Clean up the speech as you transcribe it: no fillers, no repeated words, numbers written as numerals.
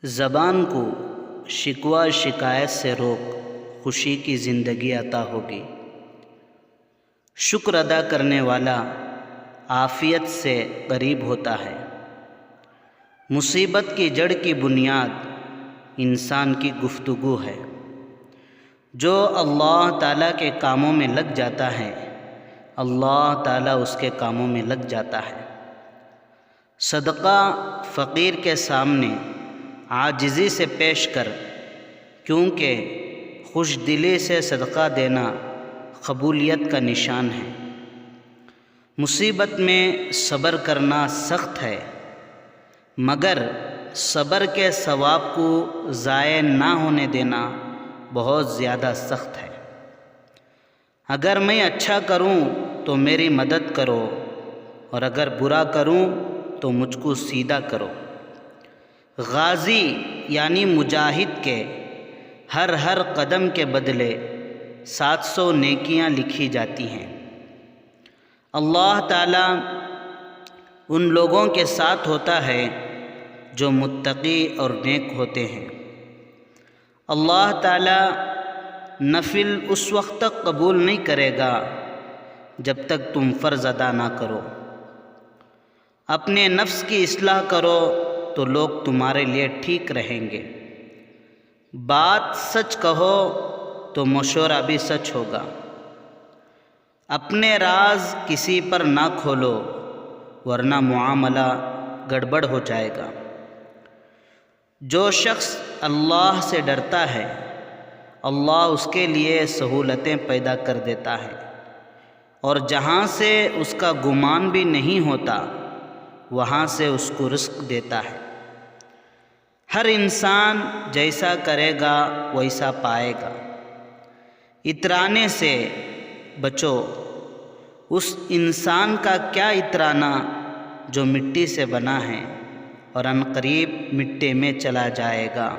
زبان کو شکوہ شکایت سے روک، خوشی کی زندگی عطا ہوگی۔ شکر ادا کرنے والا عافیت سے قریب ہوتا ہے۔ مصیبت کی جڑ کی بنیاد انسان کی گفتگو ہے۔ جو اللہ تعالیٰ کے کاموں میں لگ جاتا ہے، اللہ تعالیٰ اس کے کاموں میں لگ جاتا ہے۔ صدقہ فقیر کے سامنے عاجزی سے پیش کر، کیونکہ خوش دلی سے صدقہ دینا قبولیت کا نشان ہے۔ مصیبت میں صبر کرنا سخت ہے، مگر صبر کے ثواب کو ضائع نہ ہونے دینا بہت زیادہ سخت ہے۔ اگر میں اچھا کروں تو میری مدد کرو، اور اگر برا کروں تو مجھ کو سیدھا کرو۔ غازی یعنی مجاہد کے ہر قدم کے بدلے 700 نیکیاں لکھی جاتی ہیں۔ اللہ تعالیٰ ان لوگوں کے ساتھ ہوتا ہے جو متقی اور نیک ہوتے ہیں۔ اللہ تعالیٰ نفل اس وقت تک قبول نہیں کرے گا جب تک تم فرض ادا نہ کرو۔ اپنے نفس کی اصلاح کرو تو لوگ تمہارے لیے ٹھیک رہیں گے۔ بات سچ کہو تو مشورہ بھی سچ ہوگا۔ اپنے راز کسی پر نہ کھولو، ورنہ معاملہ گڑبڑ ہو جائے گا۔ جو شخص اللہ سے ڈرتا ہے، اللہ اس کے لیے سہولتیں پیدا کر دیتا ہے، اور جہاں سے اس کا گمان بھی نہیں ہوتا وہاں سے اس کو رزق دیتا ہے۔ ہر انسان جیسا کرے گا ویسا پائے گا۔ اترانے سے بچو، اس انسان کا کیا اترانا جو مٹی سے بنا ہے اور عنقریب مٹی میں چلا جائے گا۔